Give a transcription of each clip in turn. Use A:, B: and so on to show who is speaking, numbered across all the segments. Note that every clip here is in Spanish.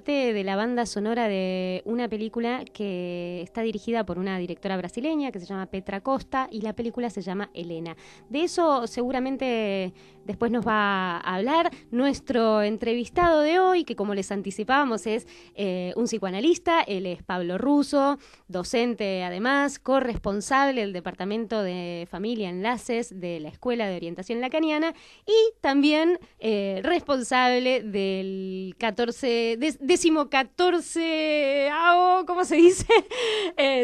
A: parte de la banda sonora de una película que está dirigida por una directora brasileña que se llama Petra Costa y la película se llama Elena. De eso seguramente después nos va a hablar nuestro entrevistado de hoy, que como les anticipábamos es un psicoanalista. Él es Pablo Russo, docente además, corresponsable del Departamento de Familia Enlaces de la Escuela de Orientación Lacaniana y también responsable del 14º, ¿cómo se dice?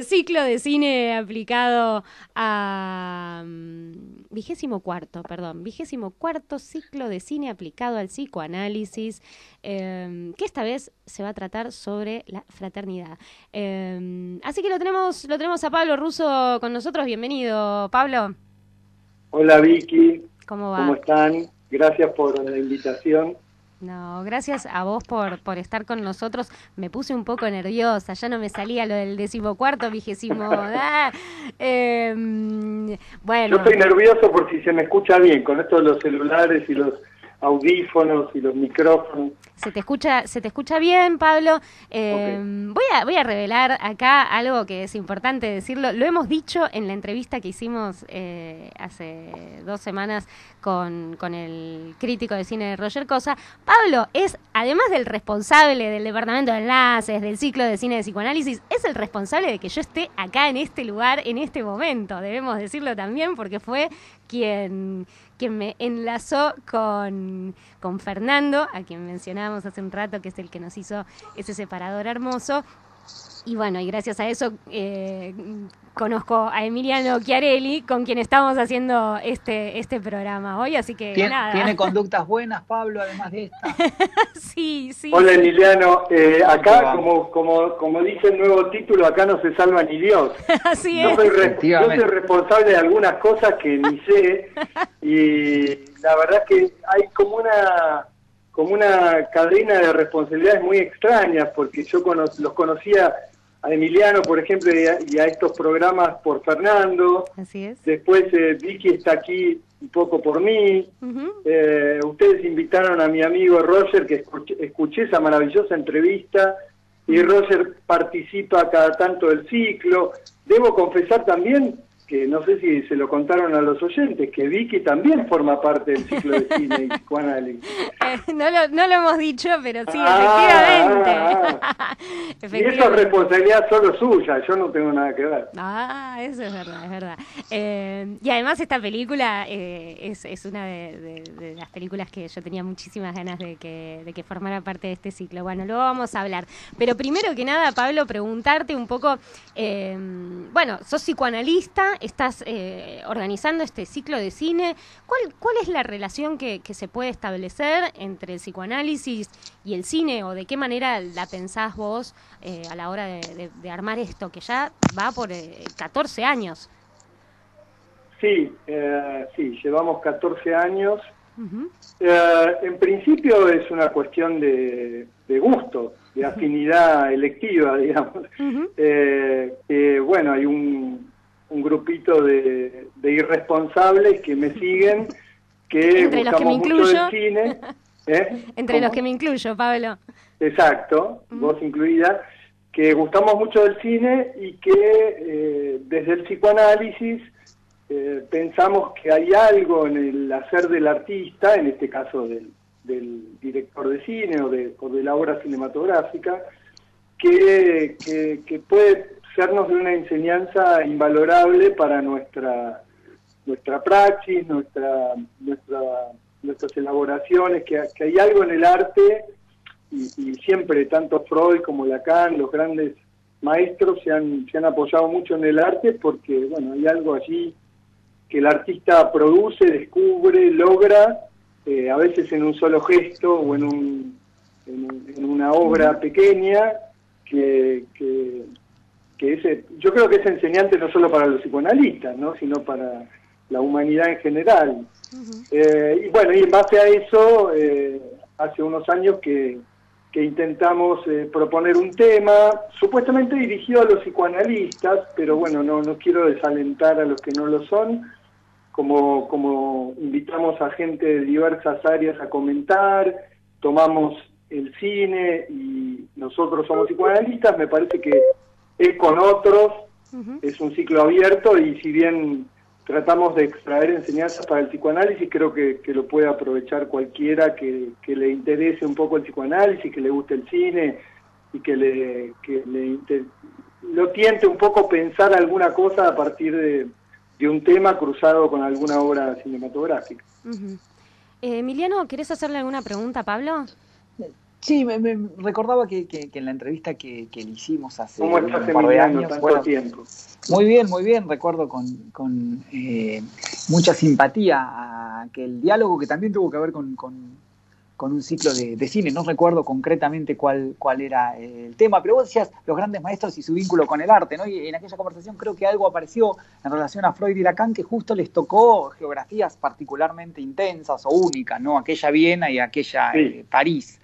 A: Ciclo de cine aplicado a 24º ciclo de cine aplicado al psicoanálisis, que esta vez se va a tratar sobre la fraternidad. Así que lo tenemos a Pablo Russo con nosotros. Bienvenido, Pablo.
B: Hola, Vicky.
A: ¿Cómo va?
B: ¿Cómo están? Gracias por la invitación.
A: No, gracias a vos por estar con nosotros. Me puse un poco nerviosa, ya no me salía lo del 14º, 20º. Bueno.
B: Yo estoy nervioso por si se me escucha bien, con esto de los celulares y los audífonos y los micrófonos.
A: Se te escucha bien, Pablo.
B: Okay.
A: Voy a revelar acá algo que es importante decirlo. Lo hemos dicho en la entrevista que hicimos hace 2 semanas con el crítico de cine Roger Cosa. Pablo es, además del responsable del Departamento de Enlaces, del ciclo de cine de psicoanálisis, es el responsable de que yo esté acá en este lugar, en este momento. Debemos decirlo también porque fue quien me enlazó con Fernando, a quien mencionábamos hace un rato, que es el que nos hizo ese separador hermoso. Y bueno, y gracias a eso conozco a Emiliano Chiarelli, con quien estamos haciendo este programa hoy, así que nada.
C: ¿Tiene conductas buenas, Pablo, además de esta?
A: Sí.
B: Hola, Emiliano. Acá, como dice el nuevo título, acá no se salva ni Dios.
A: Así
B: es. Yo soy responsable de algunas cosas que ni sé, y la verdad que hay como una cadena de responsabilidades muy extrañas, porque yo los conocía a Emiliano, por ejemplo, y a estos programas por Fernando.
A: Así es.
B: Después Vicky está aquí un poco por mí. Ustedes invitaron a mi amigo Roger, que escuché esa maravillosa entrevista, y Roger participa cada tanto del ciclo. Debo confesar también que no sé si se lo contaron a los oyentes, que Vicky también forma parte del ciclo de cine y psicoanálisis.
A: No lo hemos dicho, pero sí, efectivamente.
B: Y eso es responsabilidad solo suya, yo no tengo nada que ver.
A: Eso es verdad. Y además esta película es una de las películas que yo tenía muchísimas ganas de que formara parte de este ciclo. Bueno, luego vamos a hablar. Pero primero que nada, Pablo, preguntarte un poco, bueno, sos psicoanalista, estás organizando este ciclo de cine. ¿Cuál es la relación que se puede establecer entre el psicoanálisis y el cine, o de qué manera la pensás vos a la hora de armar esto, que ya va por 14 años?
B: Sí, llevamos 14 años. En principio es una cuestión de gusto, de afinidad electiva, digamos. Bueno, hay un grupito de irresponsables que me siguen, que
A: entre los que me
B: mucho
A: incluyo.
B: del cine.
A: Entre los que me incluyo, Pablo.
B: Exacto, vos incluida, que gustamos mucho del cine y que desde el psicoanálisis pensamos que hay algo en el hacer del artista, en este caso del director de cine o de la obra cinematográfica, que puede sernos de una enseñanza invalorable para nuestra praxis, nuestras elaboraciones, que hay algo en el arte, y siempre tanto Freud como Lacan, los grandes maestros, se han apoyado mucho en el arte, porque bueno, hay algo allí que el artista produce, descubre, logra, a veces en un solo gesto o en una obra pequeña, yo creo que es enseñante no solo para los psicoanalistas, ¿no?, sino para la humanidad en general. Y bueno, y en base a eso, hace unos años que intentamos proponer un tema supuestamente dirigido a los psicoanalistas, pero bueno, no quiero desalentar a los que no lo son, como invitamos a gente de diversas áreas a comentar, tomamos el cine y nosotros somos psicoanalistas, me parece que es con otros, es un ciclo abierto, y si bien tratamos de extraer enseñanzas para el psicoanálisis, creo que lo puede aprovechar cualquiera que le interese un poco el psicoanálisis, que le guste el cine y que lo tiente un poco pensar alguna cosa a partir de un tema cruzado con alguna obra cinematográfica.
A: Emiliano, ¿querés hacerle alguna pregunta a Pablo?
D: Sí, me recordaba que en la entrevista que le hicimos hace
B: ¿Cómo
D: un
B: estás,
D: par de
B: Emiliano,
D: años,
B: tanto tiempo?
D: Muy bien, recuerdo con mucha simpatía a aquel diálogo que también tuvo que ver con un ciclo de cine. No recuerdo concretamente cuál era el tema, pero vos decías los grandes maestros y su vínculo con el arte, ¿no? Y en aquella conversación creo que algo apareció en relación a Freud y Lacan, que justo les tocó geografías particularmente intensas o únicas, ¿no? Aquella Viena y aquella París.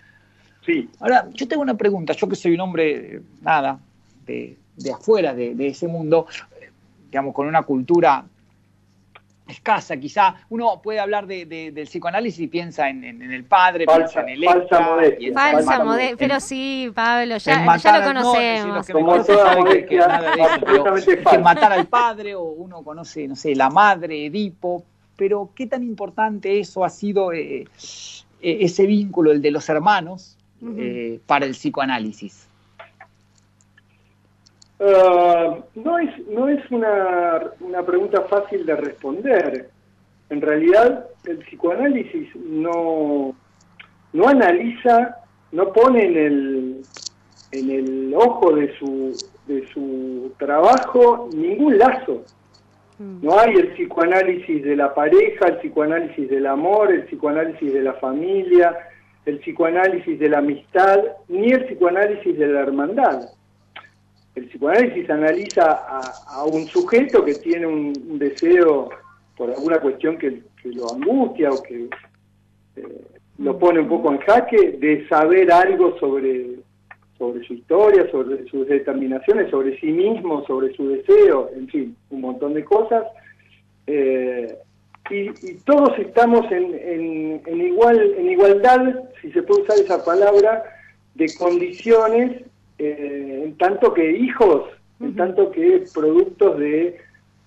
B: Sí.
D: Ahora, yo tengo una pregunta, yo que soy un hombre, de afuera de ese mundo, digamos, con una cultura escasa, quizá. Uno puede hablar del psicoanálisis y piensa en el padre, piensa en Electra.
A: Falsa modestia, pero sí, Pablo, ya lo conocemos.
B: Como toda modestia,
D: que matar al padre, o uno conoce, no sé, la madre, Edipo, pero ¿qué tan importante eso ha sido, ese vínculo, el de los hermanos, para el psicoanálisis?
B: No es una pregunta fácil de responder. En realidad, el psicoanálisis no analiza, no pone en el ojo de su trabajo ningún lazo. No hay el psicoanálisis de la pareja, el psicoanálisis del amor, el psicoanálisis de la familia, el psicoanálisis de la amistad, ni el psicoanálisis de la hermandad. El psicoanálisis analiza a un sujeto que tiene un deseo, por alguna cuestión que lo angustia o que lo pone un poco en jaque, de saber algo sobre su historia, sobre sus determinaciones, sobre sí mismo, sobre su deseo, en fin, un montón de cosas. Y todos estamos en igualdad, si se puede usar esa palabra, de condiciones, en tanto que hijos, en tanto que productos de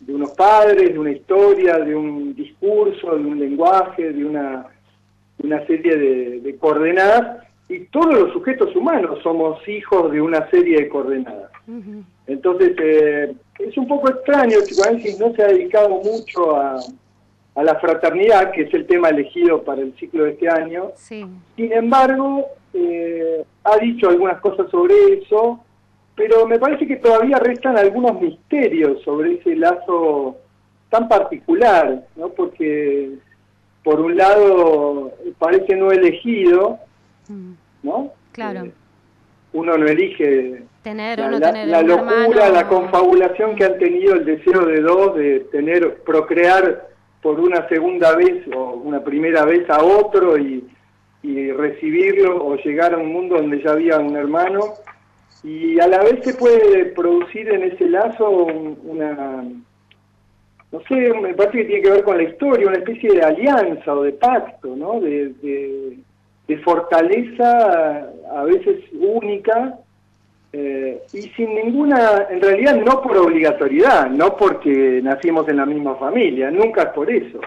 B: unos padres, de una historia, de un discurso, de un lenguaje, de una serie de coordenadas, y todos los sujetos humanos somos hijos de una serie de coordenadas. Entonces, es un poco extraño, el psicoanálisis no se ha dedicado mucho a la fraternidad, que es el tema elegido para el ciclo de este año.
A: Sí.
B: Sin embargo, ha dicho algunas cosas sobre eso, pero me parece que todavía restan algunos misterios sobre ese lazo tan particular, ¿no? Porque, por un lado, parece no elegido, ¿no?
A: Claro.
B: Uno no elige
A: tener
B: la
A: un
B: locura,
A: hermano,
B: la confabulación que han tenido el deseo de dos, de procrear por una segunda vez o una primera vez a otro y recibirlo o llegar a un mundo donde ya había un hermano, y a la vez se puede producir en ese lazo una, no sé, me parece que tiene que ver con la historia, una especie de alianza o de pacto, ¿no? De fortaleza a veces única, y sin ninguna, en realidad no por obligatoriedad, no porque nacimos en la misma familia, nunca es por eso.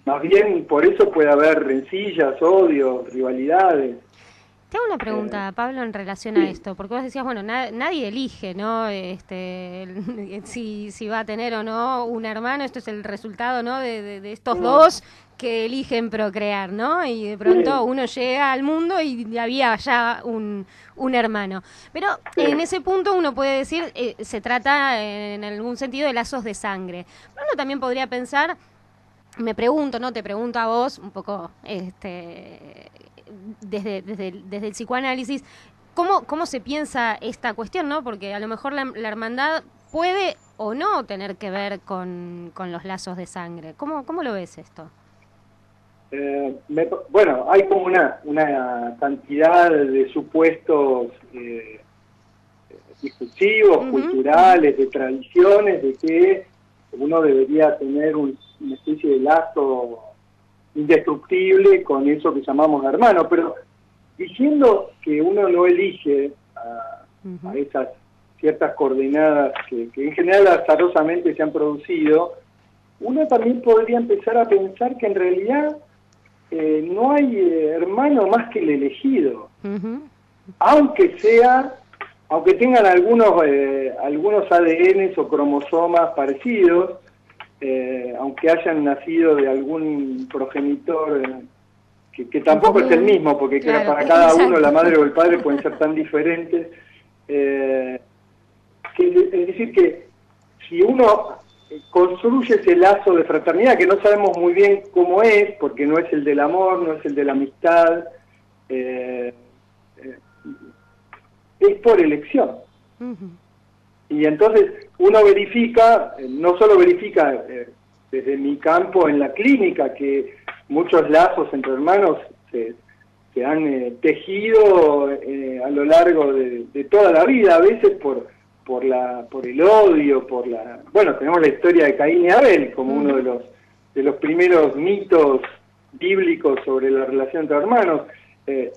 B: Más bien por eso puede haber rencillas, odios, rivalidades.
A: Te hago una pregunta, Pablo, en relación a esto, porque vos decías, bueno, nadie elige, ¿no? Si va a tener o no un hermano, esto es el resultado, ¿no? De estos dos que eligen procrear, ¿no? Y de pronto uno llega al mundo y había ya un hermano. Pero en ese punto uno puede decir, se trata en algún sentido de lazos de sangre. Pero uno también podría pensar, me pregunto, ¿no? Te pregunto a vos, un poco, desde el psicoanálisis, ¿cómo se piensa esta cuestión, ¿no? Porque a lo mejor la hermandad puede o no tener que ver con los lazos de sangre. ¿Cómo lo ves esto?
B: Bueno, hay como una cantidad de supuestos discursivos, culturales, de tradiciones, de que uno debería tener una especie de lazo indestructible con eso que llamamos hermano, pero diciendo que uno no elige a esas ciertas coordenadas que en general azarosamente se han producido, uno también podría empezar a pensar que en realidad no hay hermano más que el elegido, aunque tengan algunos ADNs o cromosomas parecidos, aunque hayan nacido de algún progenitor que tampoco es el mismo, porque claro, para cada uno la madre o el padre pueden ser tan diferentes. Es decir, que si uno construye ese lazo de fraternidad, que no sabemos muy bien cómo es, porque no es el del amor, no es el de la amistad, es por elección. Y entonces uno verifica, no solo verifica desde mi campo en la clínica, que muchos lazos entre hermanos se han tejido a lo largo de toda la vida, a veces por el odio, bueno, tenemos la historia de Caín y Abel como uno de los primeros mitos bíblicos sobre la relación entre hermanos,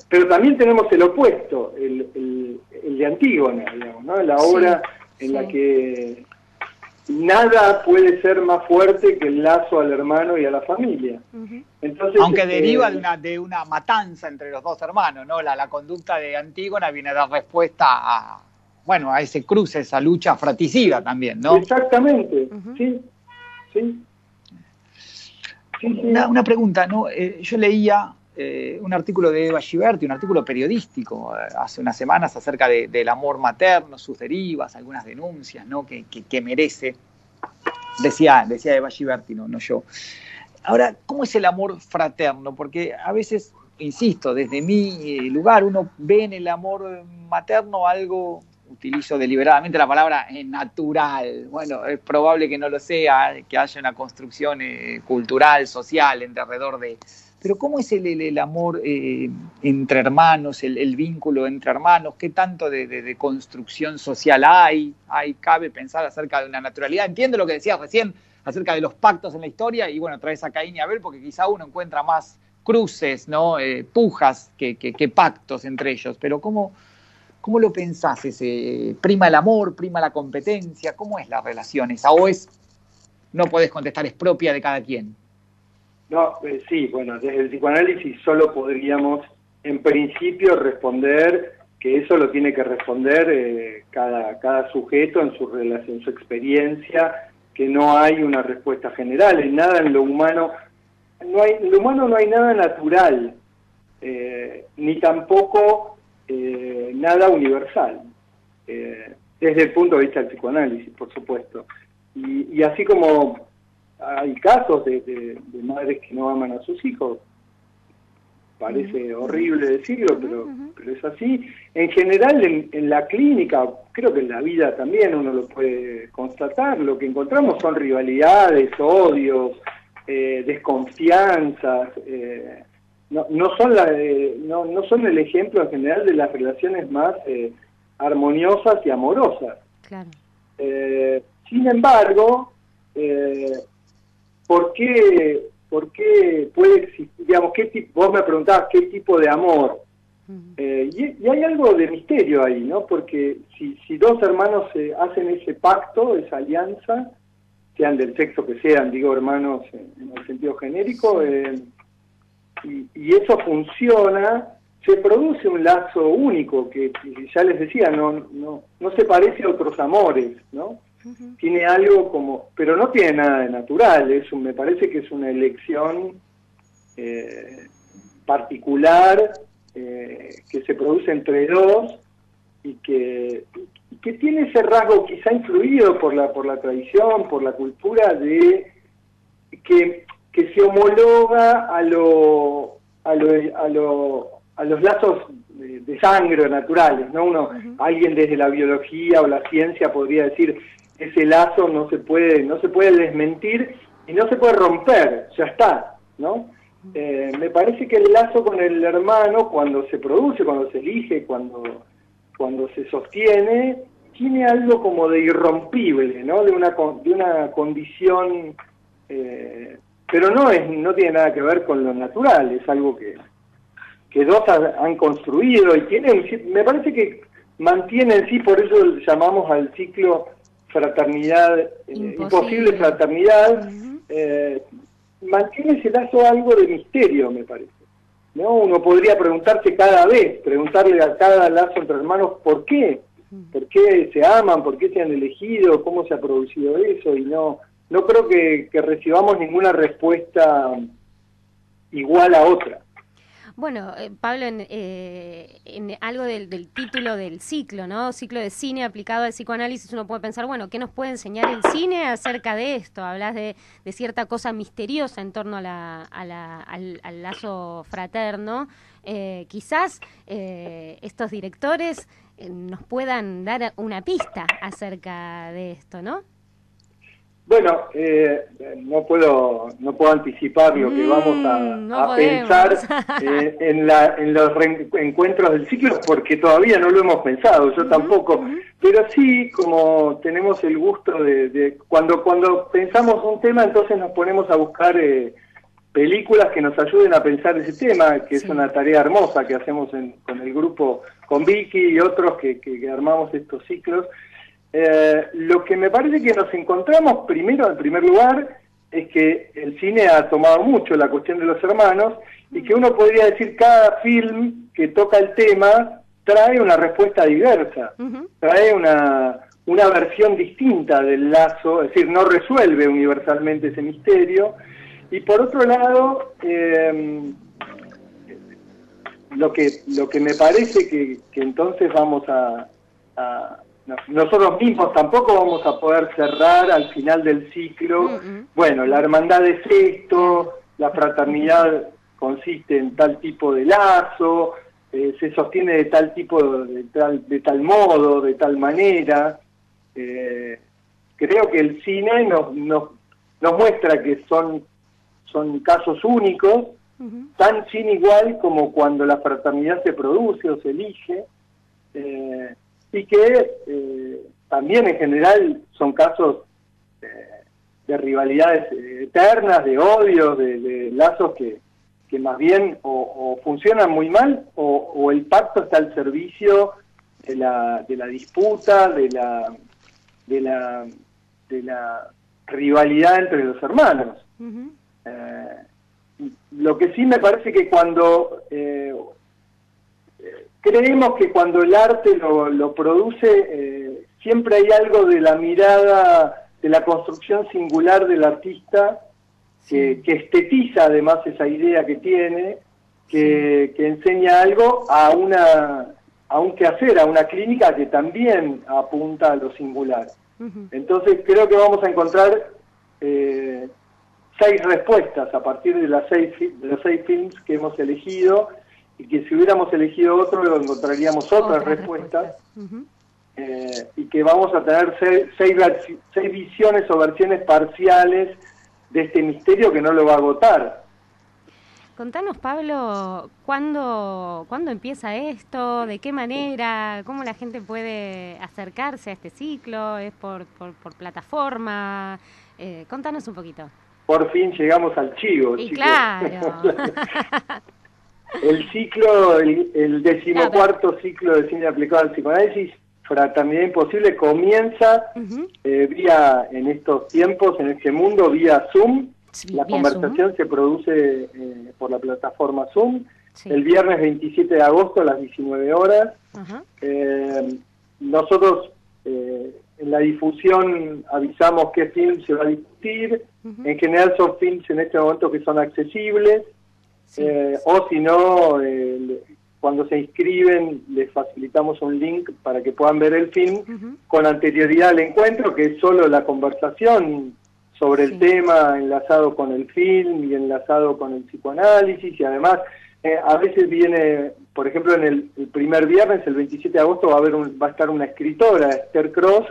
B: pero también tenemos el opuesto, el de Antígona, digamos, ¿no? La obra en la que nada puede ser más fuerte que el lazo al hermano y a la familia. Entonces,
D: aunque deriva de una matanza entre los dos hermanos, ¿no? La conducta de Antígona viene a dar respuesta a ese cruce, esa lucha fratricida también, ¿no?
B: Exactamente, sí.
D: Una pregunta, ¿no? Yo leía un artículo de Eva Giberti, un artículo periodístico hace unas semanas acerca del amor materno, sus derivas, algunas denuncias, ¿no? que merece, decía Eva Giberti, no yo. Ahora, ¿cómo es el amor fraterno? Porque a veces, insisto, desde mi lugar uno ve en el amor materno algo, utilizo deliberadamente la palabra natural. Bueno, es probable que no lo sea, que haya una construcción cultural, social, alrededor de... Pero ¿cómo es el amor entre hermanos, el vínculo entre hermanos? ¿Qué tanto de construcción social hay? Cabe pensar acerca de una naturalidad. Entiendo lo que decías recién acerca de los pactos en la historia, y bueno, traes a Caín y Abel porque quizá uno encuentra más cruces, ¿no? Pujas que pactos entre ellos. Pero ¿cómo lo pensás? ¿Prima el amor, prima la competencia? ¿Cómo es la relación esa? ¿O no podés contestar, es propia de cada quien?
B: No, sí, bueno, desde el psicoanálisis solo podríamos, en principio, responder que eso lo tiene que responder cada sujeto en su relación, en su experiencia, que no hay una respuesta general, en nada en lo humano. En lo humano no hay nada natural, ni tampoco nada universal, desde el punto de vista del psicoanálisis, por supuesto. Y así como hay casos de madres que no aman a sus hijos, parece horrible decirlo, pero es así. En general, en la clínica, creo que en la vida también uno lo puede constatar, lo que encontramos son rivalidades, odios, desconfianzas, no son el ejemplo en general de las relaciones más armoniosas y amorosas.
A: Claro.
B: Sin embargo, ¿por qué puede existir, digamos, vos me preguntabas qué tipo de amor? Y hay algo de misterio ahí, ¿no? Porque si dos hermanos hacen ese pacto, esa alianza, sean del sexo que sean, digo hermanos en el sentido genérico, y eso funciona, se produce un lazo único que ya les decía, no se parece a otros amores, ¿no? Tiene algo como, pero no tiene nada de natural, me parece que es una elección particular que se produce entre dos y que tiene ese rasgo quizá influido por la tradición, por la cultura, de que se homologa a los lazos de sangre naturales, ¿no? Alguien desde la biología o la ciencia podría decir, ese lazo no se puede desmentir y no se puede romper, ya está, ¿no? Me parece que el lazo con el hermano, cuando se produce, cuando se elige, cuando se sostiene, tiene algo como de irrompible, ¿no? De una condición, pero no tiene nada que ver con lo natural, es algo que dos han construido y me parece que mantiene en sí, por eso llamamos al ciclo Fraternidad, Imposible Fraternidad, mantiene ese lazo algo de misterio, me parece, ¿no? Uno podría preguntarle a cada lazo entre hermanos por qué se aman, por qué se han elegido, cómo se ha producido eso, y no creo que recibamos ninguna respuesta igual a otra.
A: Bueno, Pablo, en algo del título del ciclo, ¿no? Ciclo de cine aplicado al psicoanálisis, uno puede pensar, bueno, ¿qué nos puede enseñar el cine acerca de esto? Hablas de cierta cosa misteriosa en torno al lazo fraterno. Quizás estos directores nos puedan dar una pista acerca de esto, ¿no?
B: Bueno, no puedo anticipar lo que vamos a pensar en los encuentros del ciclo, porque todavía no lo hemos pensado, yo tampoco, pero sí, como tenemos el gusto de cuando pensamos un tema, entonces nos ponemos a buscar películas que nos ayuden a pensar ese tema, que es una tarea hermosa que hacemos con el grupo, con Vicky y otros que armamos estos ciclos. Lo que me parece que nos encontramos primero, en primer lugar, es que el cine ha tomado mucho la cuestión de los hermanos, y que uno podría decir cada film que toca el tema trae una respuesta diversa, trae una versión distinta del lazo, es decir, no resuelve universalmente ese misterio. Y por otro lado, lo que me parece que entonces vamos nosotros mismos tampoco vamos a poder cerrar al final del ciclo. Bueno, la hermandad es esto, la fraternidad consiste en tal tipo de lazo, se sostiene de tal tipo, de tal modo, de tal manera. Creo que el cine nos muestra que son casos únicos, tan sin igual como cuando la fraternidad se produce o se elige, y que también en general son casos de rivalidades eternas, de odios, de lazos que más bien o funcionan muy mal, o el pacto está al servicio de la disputa, de la rivalidad entre los hermanos. Lo que sí me parece que cuando creemos que cuando el arte lo produce, siempre hay algo de la mirada, de la construcción singular del artista que estetiza además esa idea que tiene, que enseña algo a un quehacer, a una clínica que también apunta a lo singular. Entonces creo que vamos a encontrar 6 respuestas a partir de los 6 films que hemos elegido, y que si hubiéramos elegido otro encontraríamos otras respuestas. Y que vamos a tener 6 visiones o versiones parciales de este misterio que no lo va a agotar.
A: Contanos, Pablo, ¿cuándo empieza esto? ¿De qué manera? ¿Cómo la gente puede acercarse a este ciclo? ¿Es por plataforma? Contanos un poquito.
B: Por fin llegamos al chivo.
A: Y chicos. Claro.
B: El ciclo, el 14º ciclo de cine aplicado al psicoanálisis, Fraternidad Imposible, comienza vía, en estos tiempos, en este mundo, vía Zoom. La conversación se produce por la plataforma Zoom, el viernes 27 de agosto a las 19 horas. Nosotros en la difusión avisamos qué film se va a discutir. En general son films en este momento que son accesibles, o si no, cuando se inscriben les facilitamos un link para que puedan ver el film con anterioridad al encuentro, que es solo la conversación sobre el tema enlazado con el film y enlazado con el psicoanálisis, y además a veces viene, por ejemplo, en el primer viernes, el 27 de agosto, va a estar una escritora, Esther Cross,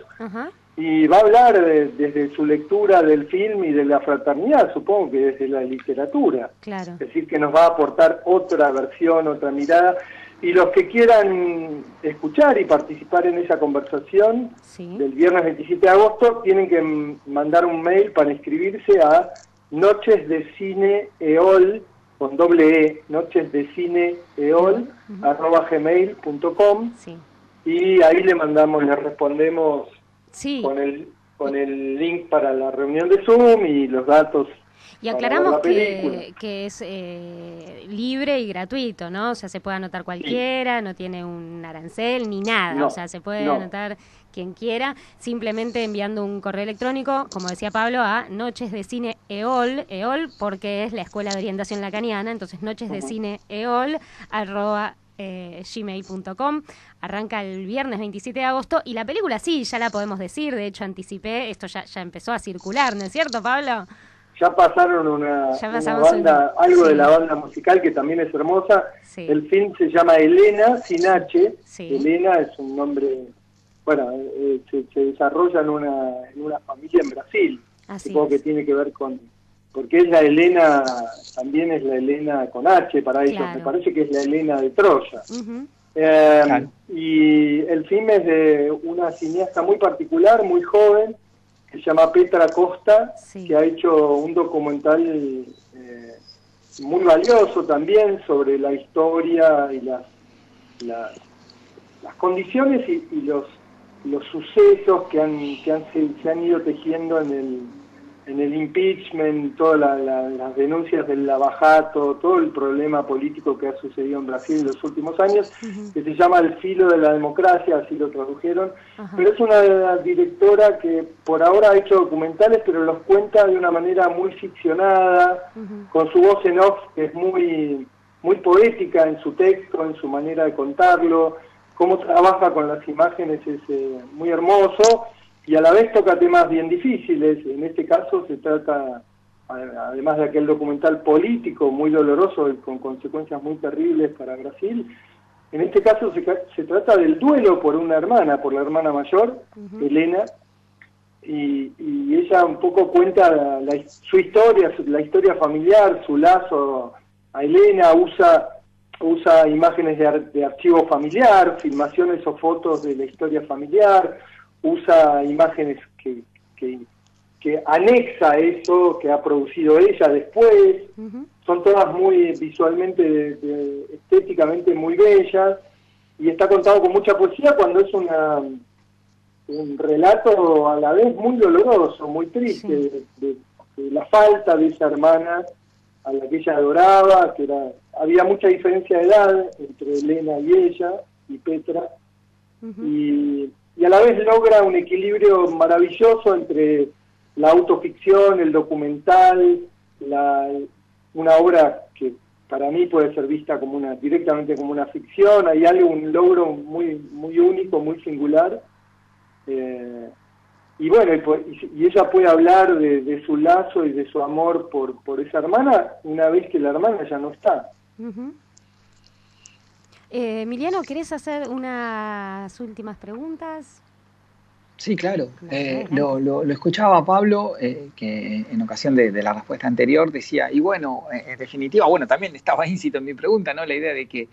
B: y va a hablar desde su lectura del film y de la fraternidad, supongo que desde la literatura. Claro. Es decir, que nos va a aportar otra versión, otra mirada. Y los que quieran escuchar y participar en esa conversación del viernes 27 de agosto tienen que mandar un mail para inscribirse a nochesdecineeol, con doble E, nochesdecineeol, @gmail.com. y ahí le respondemos
A: Sí.
B: con el link para la reunión de Zoom y los datos.
A: Y aclaramos
B: para ver la película.
A: que es libre y gratuito, ¿no? O sea, se puede anotar cualquiera, no tiene un arancel ni nada,
B: No,
A: o sea, se puede
B: no.
A: anotar quien quiera, simplemente enviando un correo electrónico, como decía Pablo, a Noches de Cine EOL porque es la Escuela de Orientación Lacaniana, entonces Noches de Cine EOL @gmail.com. Arranca el viernes 27 de agosto y la película sí, ya la podemos decir, de hecho anticipé, esto ya empezó a circular, ¿no es cierto, Pablo?
B: Ya pasaron una banda, algo
A: sí.
B: de la banda musical que también es hermosa.
A: Sí.
B: El film se llama Elena, sin H.
A: Sí.
B: Elena es un nombre, bueno, se desarrolla en una familia en Brasil.
A: Así
B: Supongo que
A: es.
B: tiene que ver porque es la Elena, también es la Elena con H para ellos.
A: Claro.
B: Me parece que es la Elena de Troya.
A: Uh-huh.
D: Claro.
B: Y el film es de una cineasta muy particular, muy joven, que se llama Petra Costa,
A: Sí.
B: que ha hecho un documental muy valioso también sobre la historia y las condiciones y los sucesos que se han ido tejiendo en el impeachment, todas las denuncias del lavajato, todo el problema político que ha sucedido en Brasil en los últimos años, que se llama El filo de la democracia, así lo tradujeron. Pero es una directora que por ahora ha hecho documentales, pero los cuenta de una manera muy ficcionada, con su voz en off, que es muy, muy poética en su texto, en su manera de contarlo. Cómo trabaja con las imágenes es muy hermoso. Y a la vez toca temas bien difíciles. En este caso se trata, además de aquel documental político muy doloroso y con consecuencias muy terribles para Brasil, en este caso se trata del duelo por una hermana, por la hermana mayor, Elena, y ella un poco cuenta su historia, la historia familiar, su lazo a Elena, usa imágenes de archivo familiar, filmaciones o fotos de la historia familiar, usa imágenes que anexa eso que ha producido ella después. Son todas muy visualmente, estéticamente muy bellas, y está contado con mucha poesía cuando es un relato a la vez muy doloroso, muy triste, de la falta de esa hermana a la que ella adoraba, había mucha diferencia de edad entre Elena y ella, y Petra, y a la vez logra un equilibrio maravilloso entre la autoficción, el documental, una obra que para mí puede ser vista directamente como una ficción. Hay un logro muy, muy único, muy singular, y bueno, y ella puede hablar de su lazo y de su amor por esa hermana una vez que la hermana ya no está.
A: Emiliano, ¿querés hacer unas últimas preguntas?
D: Sí, claro. Lo escuchaba a Pablo, que en ocasión de la respuesta anterior decía, y bueno, en definitiva, bueno, también estaba íncito en mi pregunta, ¿no? La idea de que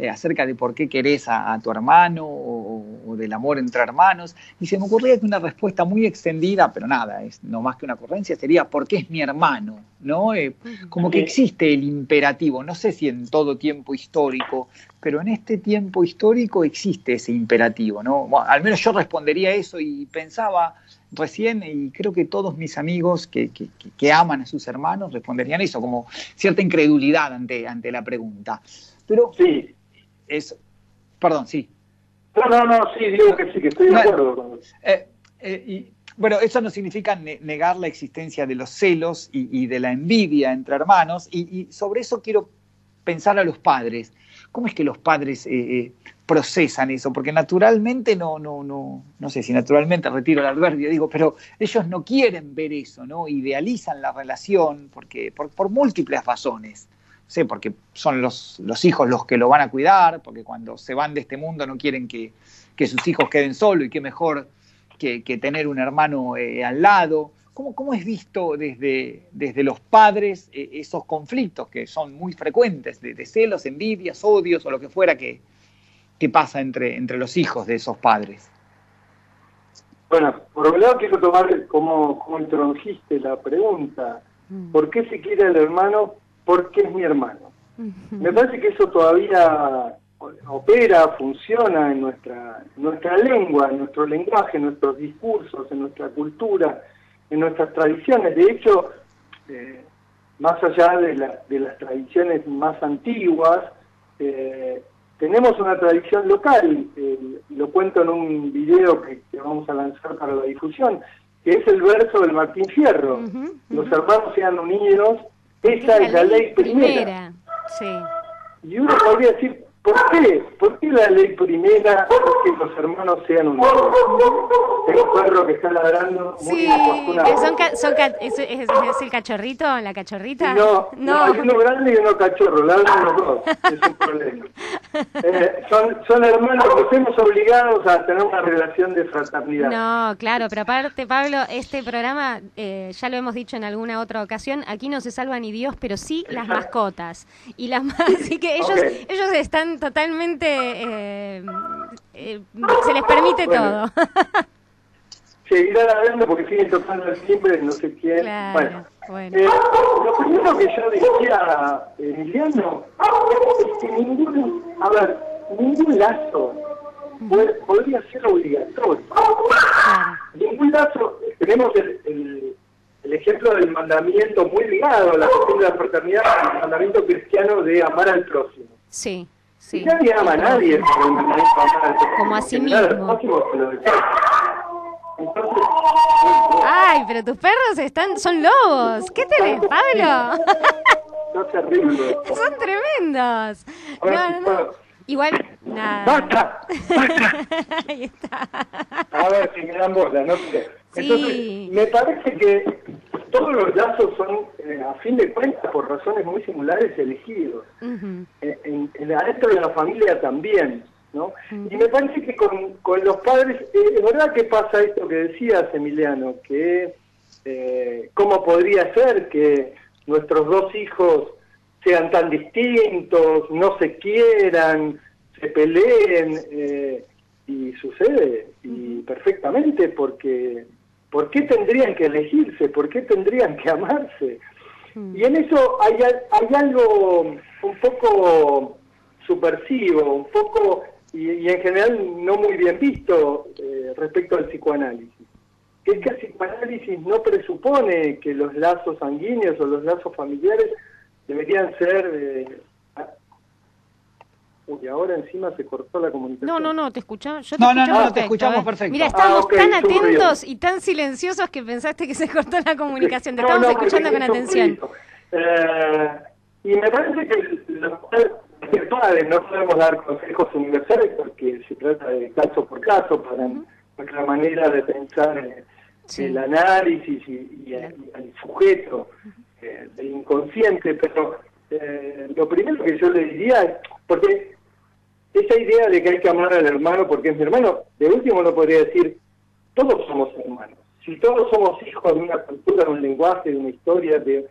D: acerca de por qué querés a tu hermano o del amor entre hermanos, y se me ocurría que una respuesta muy extendida, pero nada, es no más que una ocurrencia, sería ¿por qué es mi hermano? ¿No? Como que existe el imperativo, no sé si en todo tiempo histórico, pero en este tiempo histórico existe ese imperativo, ¿no? Bueno, al menos yo respondería eso y pensaba recién, y creo que todos mis amigos que aman a sus hermanos responderían eso, como cierta incredulidad ante la pregunta. Pero
B: sí.
D: Perdón, sí.
B: No, sí, digo que sí, que estoy de acuerdo con eso.
D: Bueno, eso no significa negar la existencia de los celos y de la envidia entre hermanos, y sobre eso quiero pensar a los padres. ¿Cómo es que los padres procesan eso? Porque naturalmente no sé si naturalmente retiro el adverbio, digo, pero ellos no quieren ver eso, ¿no? Idealizan la relación porque por múltiples razones. No sé, porque son los hijos los que lo van a cuidar, porque cuando se van de este mundo no quieren que sus hijos queden solos, y qué mejor que tener un hermano al lado. ¿Cómo es visto desde los padres esos conflictos que son muy frecuentes, de celos, envidias, odios o lo que fuera que pasa entre los hijos de esos padres?
B: Bueno, por un lado quiero tomar cómo introdujiste la pregunta. ¿Por qué se quiere al hermano? Porque es mi hermano. Me parece que eso todavía opera, funciona en nuestra lengua, en nuestro lenguaje, en nuestros discursos, en nuestra cultura, en nuestras tradiciones. De hecho, más allá de las tradiciones más antiguas, tenemos una tradición local, lo cuento en un video que vamos a lanzar para la difusión, que es el verso del Martín Fierro. Los hermanos sean unidos, esa es la ley primera.
A: Sí.
B: Y uno podría decir, ¿por qué? ¿Por qué la ley primera es que los hermanos sean unidos? Tengo un perro que está ladrando muy
A: Sí, ¿es el cachorrito, la cachorrita?
B: No, hay uno grande y uno cachorro, ladran los dos, es un problema. Son hermanos que estemos obligados a tener una relación de fraternidad.
A: No, claro, pero aparte, Pablo, este programa, ya lo hemos dicho en alguna otra ocasión, aquí no se salva ni Dios, pero sí las mascotas. Y así que ellos están totalmente, se les permite todo.
B: Seguirán hablando porque siguen tocando el timbre, no sé quién.
A: Claro,
B: bueno. Lo primero que yo decía, Emiliano, es que ningún lazo podría ser obligatorio.
A: Claro.
B: Ningún lazo, tenemos el ejemplo del mandamiento muy ligado a la cuestión de la fraternidad, el mandamiento cristiano de amar al próximo.
A: Sí, sí.
B: Y nadie ama a nadie por el mandamiento de amar al próximo.
A: Como a sí mismo.
B: Entonces,
A: ay, pero tus perros son lobos. ¿Qué tenés, Pablo?
B: no se ríen.
A: Son tremendos. No. Igual, nada.
B: ¡Basta!
A: Ahí está.
B: A ver si me dan bola, no sé. Entonces,
A: Sí.
B: me parece que todos los lazos son, a fin de cuentas, por razones muy similares, elegidos. Adentro de la familia también, ¿no? Y me parece que con los padres, es verdad que pasa esto que decías, Emiliano, que cómo podría ser que nuestros dos hijos sean tan distintos, no se quieran, se peleen, y sucede, y perfectamente, porque ¿por qué tendrían que elegirse? ¿Por qué tendrían que amarse? Y en eso hay algo un poco subversivo, un poco, y en general no muy bien visto respecto al psicoanálisis. Que es que el psicoanálisis no presupone que los lazos sanguíneos o los lazos familiares deberían ser... Uy, ahora encima se cortó la comunicación.
A: No, te escuchamos.
D: No, te escuchamos perfecto.
A: Mira, estábamos
B: okay,
A: tan atentos y tan silenciosos que pensaste que se cortó la comunicación. Te estábamos escuchando con atención.
B: Y me parece que los padres no podemos dar consejos universales porque se trata de caso por caso para nuestra manera de pensar el análisis y el sujeto del inconsciente, pero lo primero que yo le diría es, porque esa idea de que hay que amar al hermano porque es mi hermano, de último no podría decir, todos somos hermanos. Si todos somos hijos de una cultura, de un lenguaje, de una historia, de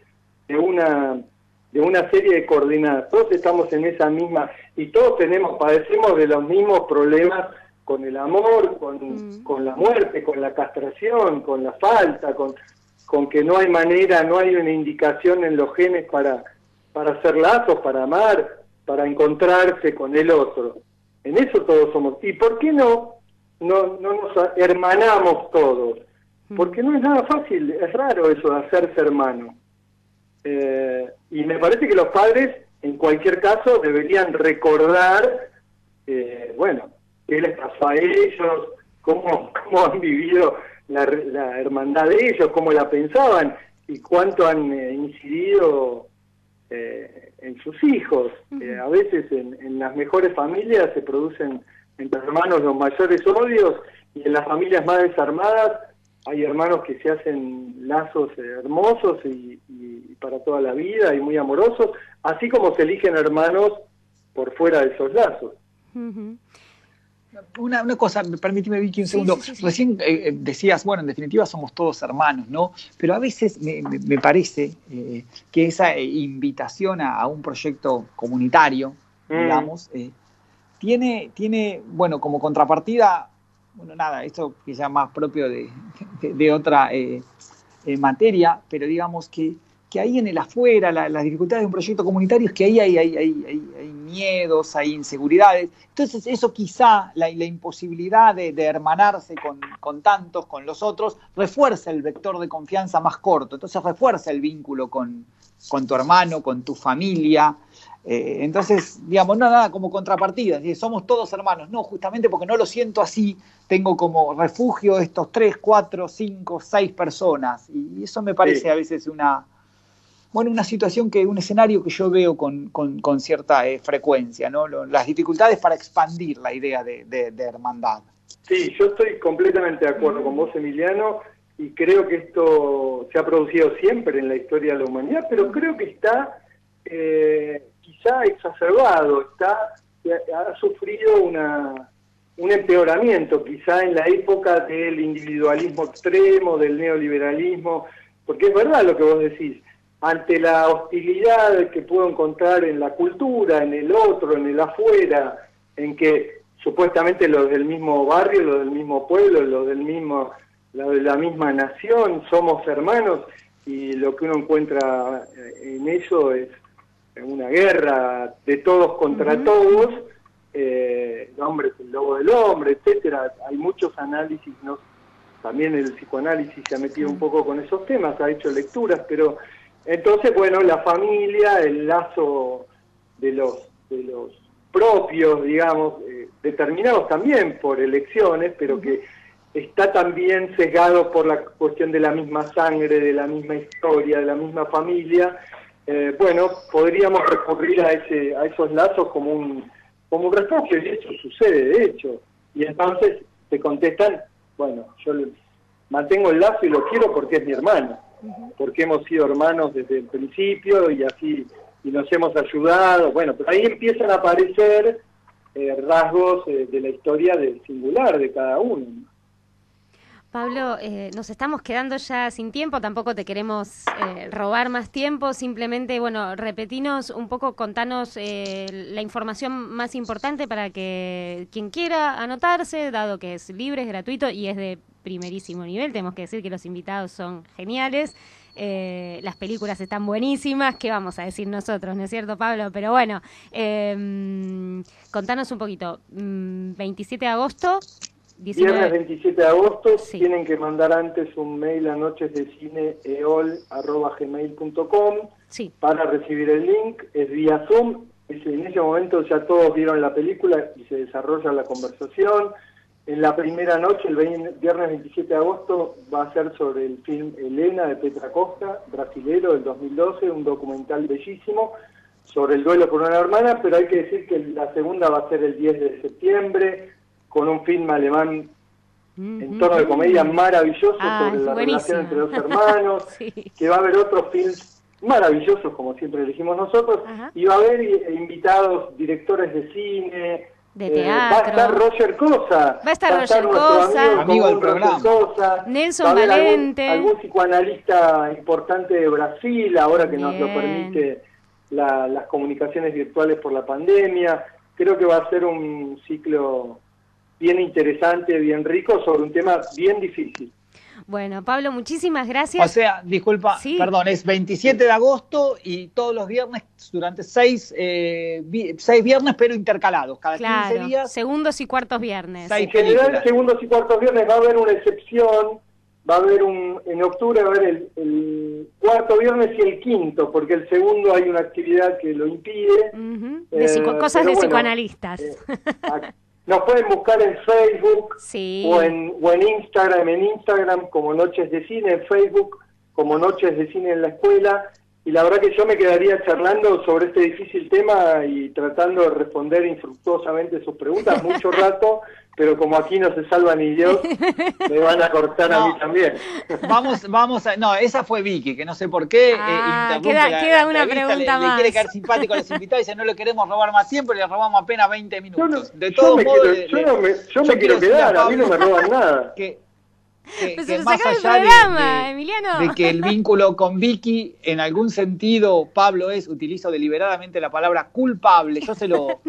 B: una serie de coordenadas, todos estamos en esa misma, y todos padecemos de los mismos problemas con el amor, con la muerte, con la castración, con la falta, con que no hay manera, no hay una indicación en los genes para hacer lazos, para amar, para encontrarse con el otro. En eso todos somos. ¿Y por qué no nos hermanamos todos? Porque no es nada fácil, es raro eso de hacerse hermano. Y me parece que los padres, en cualquier caso, deberían recordar, qué les pasó a ellos, cómo han vivido la hermandad de ellos, cómo la pensaban y cuánto han incidido en sus hijos. A veces en las mejores familias se producen entre hermanos los mayores odios, y en las familias más desarmadas hay hermanos que se hacen lazos hermosos y para toda la vida y muy amorosos, así como se eligen hermanos por fuera de esos lazos.
D: Una cosa, permíteme, Vicky, un segundo. Sí. Recién decías, bueno, en definitiva somos todos hermanos, ¿no? Pero a veces me parece que esa invitación a un proyecto comunitario, digamos, tiene, bueno, como contrapartida, bueno, nada, esto quizá más propio de otra materia, pero digamos que que ahí en el afuera, las dificultades de un proyecto comunitario es que ahí hay miedos, hay inseguridades. Entonces eso quizá, la imposibilidad de hermanarse con tantos, con los otros, refuerza el vector de confianza más corto, entonces refuerza el vínculo con tu hermano, con tu familia. Entonces, digamos, no nada como contrapartida, somos todos hermanos. No, justamente porque no lo siento así, tengo como refugio estos 3, 4, 5, 6 personas. Y eso me parece a veces una situación, un escenario que yo veo con cierta frecuencia, ¿no? Las dificultades para expandir la idea de hermandad.
B: Sí, yo estoy completamente de acuerdo con vos, Emiliano, y creo que esto se ha producido siempre en la historia de la humanidad, pero creo que está quizá exacerbado, ha sufrido un empeoramiento, quizá en la época del individualismo extremo, del neoliberalismo, porque es verdad lo que vos decís, ante la hostilidad que puedo encontrar en la cultura, en el otro, en el afuera, en que supuestamente los del mismo barrio, los del mismo pueblo, los de la misma nación, somos hermanos, y lo que uno encuentra en eso es una guerra de todos contra todos, el hombre es el lobo del hombre, etcétera. Hay muchos análisis, ¿no? También el psicoanálisis se ha metido un poco con esos temas, ha hecho lecturas, pero entonces, bueno, la familia, el lazo de los propios, digamos, determinados también por elecciones, pero que está también sesgado por la cuestión de la misma sangre, de la misma historia, de la misma familia. Bueno, podríamos recurrir a esos lazos como un refugio, y eso sucede, de hecho. Y entonces te contestan, bueno, yo mantengo el lazo y lo quiero porque es mi hermano, porque hemos sido hermanos desde el principio y así, y nos hemos ayudado. Bueno, pero ahí empiezan a aparecer rasgos de la historia singular de cada uno.
A: Pablo, nos estamos quedando ya sin tiempo, tampoco te queremos robar más tiempo, simplemente, bueno, repetinos un poco, contanos la información más importante para que quien quiera anotarse, dado que es libre, es gratuito y es de primerísimo nivel. Tenemos que decir que los invitados son geniales, las películas están buenísimas, ¿qué vamos a decir nosotros? ¿No es cierto, Pablo? Pero bueno, contanos un poquito, 27 de agosto...
B: Viernes 27 de agosto,
A: sí.
B: Tienen que mandar antes un mail a nochesdecineeol@gmail.com
A: sí.
B: para recibir el link, es vía Zoom, en ese momento ya todos vieron la película y se desarrolla la conversación. En la primera noche, el viernes 27 de agosto, va a ser sobre el film Elena de Petra Costa, brasilero del 2012, un documental bellísimo sobre el duelo por una hermana, pero hay que decir que la segunda va a ser el 10 de septiembre, con un film alemán en tono de comedia maravilloso sobre la relación entre dos hermanos, sí. Que va a haber otros films maravillosos, como siempre elegimos nosotros, y va a haber invitados, directores de cine,
A: de teatro.
B: Va a estar Roger Cosa,
A: va a estar Roger Cosa,
B: amigo del programa, Cosa,
A: Nelson Valente,
B: algún psicoanalista importante de Brasil, ahora que nos lo permite las comunicaciones virtuales por la pandemia. Creo que va a ser un ciclo bien interesante, bien rico, sobre un tema bien difícil.
A: Bueno, Pablo, muchísimas gracias.
D: O sea, disculpa, sí. Perdón, es 27 de agosto y todos los viernes durante 6 viernes, pero intercalados, cada 15 días.
A: Segundos y cuartos viernes.
B: En general, segundos y cuartos viernes va a haber una excepción, va a haber en octubre va a haber el cuarto viernes y el quinto, porque el segundo hay una actividad que lo impide.
A: Cosas de psicoanalistas.
B: Nos pueden buscar en Facebook
A: sí.
B: o en Instagram, como Noches de Cine, en Facebook como Noches de Cine en la Escuela, y la verdad que yo me quedaría charlando sobre este difícil tema y tratando de responder infructuosamente sus preguntas mucho rato, pero como aquí no se salva ni Dios, me van a cortar a mí también.
D: No, esa fue Vicky, que no sé por qué
A: queda una pregunta más.
D: Le quiere caer simpático a los invitados y dice, no le queremos robar más tiempo, le robamos apenas 20 minutos.
B: Yo me quiero quedar, a mí no me roban nada.
D: Que
A: más allá Emiliano,
D: de que el vínculo con Vicky, en algún sentido, Pablo utilizo deliberadamente la palabra culpable. Yo se lo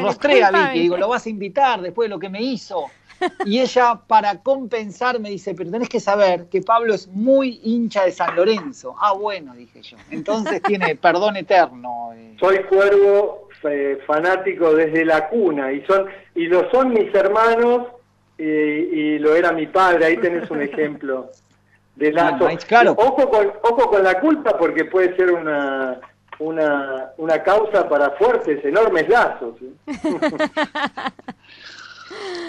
D: mostré a Vicky, digo, lo vas a invitar después de lo que me hizo. Y ella, para compensar, me dice, pero tenés que saber que Pablo es muy hincha de San Lorenzo. Ah, bueno, dije yo. Entonces tiene perdón eterno.
B: Soy cuervo fanático desde la cuna, y lo son mis hermanos, y lo era mi padre. Ahí tenés un ejemplo de lazo.
D: Bueno, claro.
B: Ojo con la culpa, porque puede ser una causa para fuertes, enormes lazos.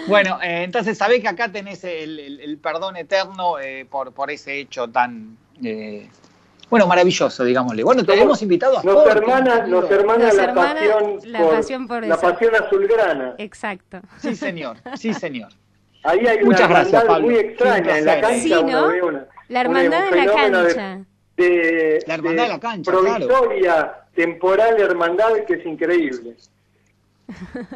D: Bueno, entonces sabés que acá tenés el perdón eterno por ese hecho tan, maravilloso, digámosle. Bueno, te hemos invitado a
B: nos hermana la pasión por la pasión azulgrana.
A: Exacto.
D: Sí, señor, sí, señor.
B: Ahí hay
D: Muchas
B: una
D: gracias,
B: hermandad
D: Pablo.
B: muy extraña en la cancha.
A: Sí, ¿no?
B: Uno ve
A: la hermandad de la cancha.
D: La hermandad de la cancha,
B: provisoria, temporal hermandad, que es increíble.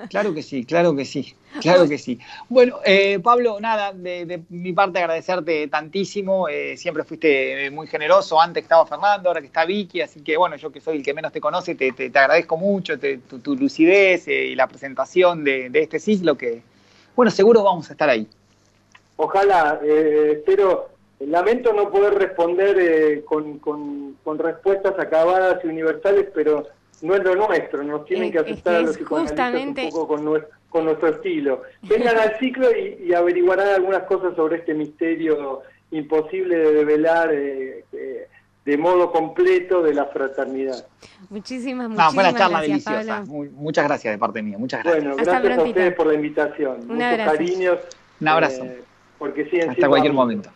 D: Claro que sí, claro que sí, claro que sí. Bueno, Pablo, nada, de mi parte agradecerte tantísimo, siempre fuiste muy generoso, antes estaba Fernando, ahora que está Vicky, así que bueno, yo que soy el que menos te conoce, te agradezco mucho tu lucidez y la presentación de este ciclo que, bueno, seguro vamos a estar ahí.
B: Ojalá, espero, lamento no poder responder con respuestas acabadas y universales, pero no es lo nuestro, nos tienen que aceptar a los psicoanalistas un poco con nuestro estilo. Vengan al ciclo y averiguarán algunas cosas sobre este misterio imposible de develar de modo completo de la fraternidad.
A: Muchísimas
D: fue una charla
A: gracias,
D: deliciosa. Muchas gracias de parte mía, muchas gracias.
B: Bueno, gracias a ustedes por la invitación.
A: Un abrazo.
B: Muchos cariños.
D: Un abrazo.
B: Porque siguen
D: hasta cualquier momento.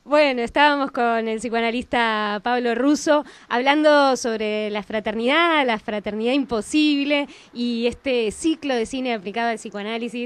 A: Bueno, estábamos con el psicoanalista Pablo Russo hablando sobre la fraternidad imposible y este ciclo de cine aplicado al psicoanálisis.